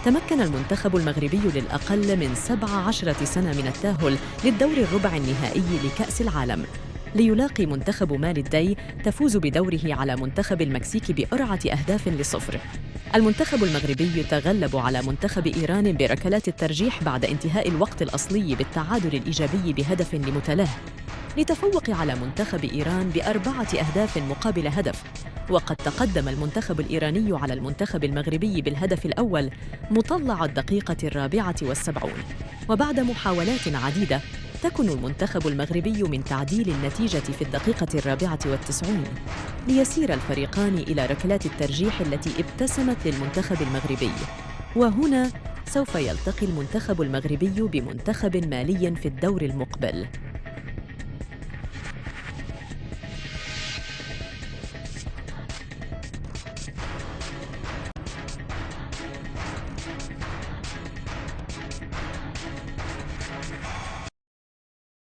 تمكن المنتخب المغربي للأقل من 17 سنة من التأهل للدور الربع النهائي لكأس العالم، ليلاقي منتخب مالي الدي تفوز بدوره على منتخب المكسيك ب4-0. المنتخب المغربي تغلب على منتخب إيران بركلات الترجيح بعد انتهاء الوقت الأصلي بالتعادل الإيجابي بهدف لمتلاه، لتفوق على منتخب إيران ب4 أهداف مقابل هدف. وقد تقدم المنتخب الإيراني على المنتخب المغربي بالهدف الأول مطلع الدقيقة 74، وبعد محاولات عديدة تكن المنتخب المغربي من تعديل النتيجة في الدقيقة 94 ليسير الفريقان إلى ركلات الترجيح التي ابتسمت للمنتخب المغربي. وهنا سوف يلتقي المنتخب المغربي بمنتخب مالي في الدور المقبل.